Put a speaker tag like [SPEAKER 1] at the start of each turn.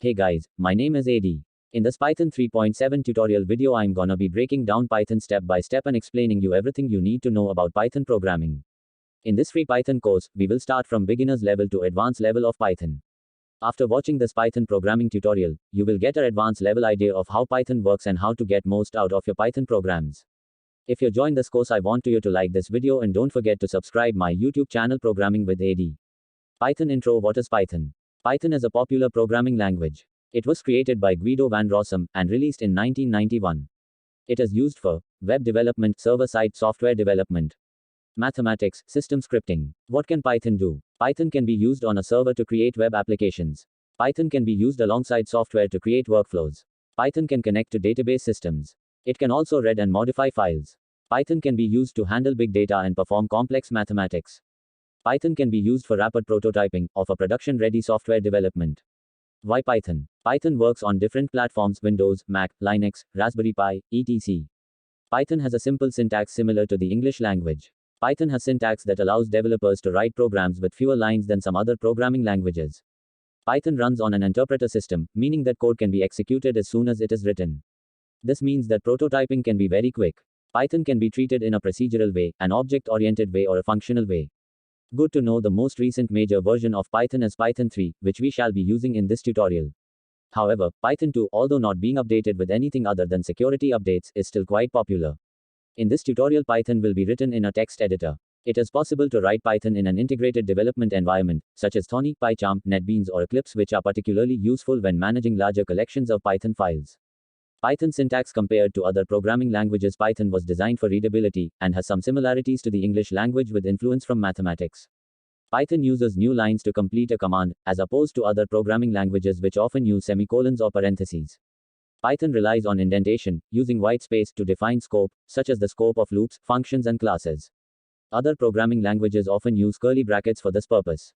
[SPEAKER 1] Hey guys, my name is AD. In this Python 3.7 tutorial video I'm gonna be breaking down Python step by step and explaining you everything you need to know about Python programming. In this free Python course, we will start from beginner's level to advanced level of Python. After watching this Python programming tutorial, you will get an advanced level idea of how Python works and how to get most out of your Python programs. If you join this course, I want you to like this video and don't forget to subscribe my YouTube channel Programming with AD. Python intro. What is Python? Python is a popular programming language. It was created by Guido van Rossum and released in 1991. It is used for web development, server-side software development, mathematics, system scripting. What can Python do? Python can be used on a server to create web applications. Python can be used alongside software to create workflows. Python can connect to database systems. It can also read and modify files. Python can be used to handle big data and perform complex mathematics. Python can be used for rapid prototyping or for production-ready software development. Why Python? Python works on different platforms: Windows, Mac, Linux, Raspberry Pi, etc. Python has a simple syntax similar to the English language. Python has syntax that allows developers to write programs with fewer lines than some other programming languages. Python runs on an interpreter system, meaning that code can be executed as soon as it is written. This means that prototyping can be very quick. Python can be treated in a procedural way, an object-oriented way, or a functional way. Good to know the most recent major version of Python is Python 3, which we shall be using in this tutorial. However, Python 2, although not being updated with anything other than security updates, is still quite popular. In this tutorial, Python will be written in a text editor. It is possible to write Python in an integrated development environment, such as Thorny, PyCharm, NetBeans, or Eclipse, which are particularly useful when managing larger collections of Python files. Python syntax. Compared to other programming languages, Python was designed for readability, and has some similarities to the English language with influence from mathematics. Python uses new lines to complete a command, as opposed to other programming languages which often use semicolons or parentheses. Python relies on indentation, using white space to define scope, such as the scope of loops, functions, and classes. Other programming languages often use curly brackets for this purpose.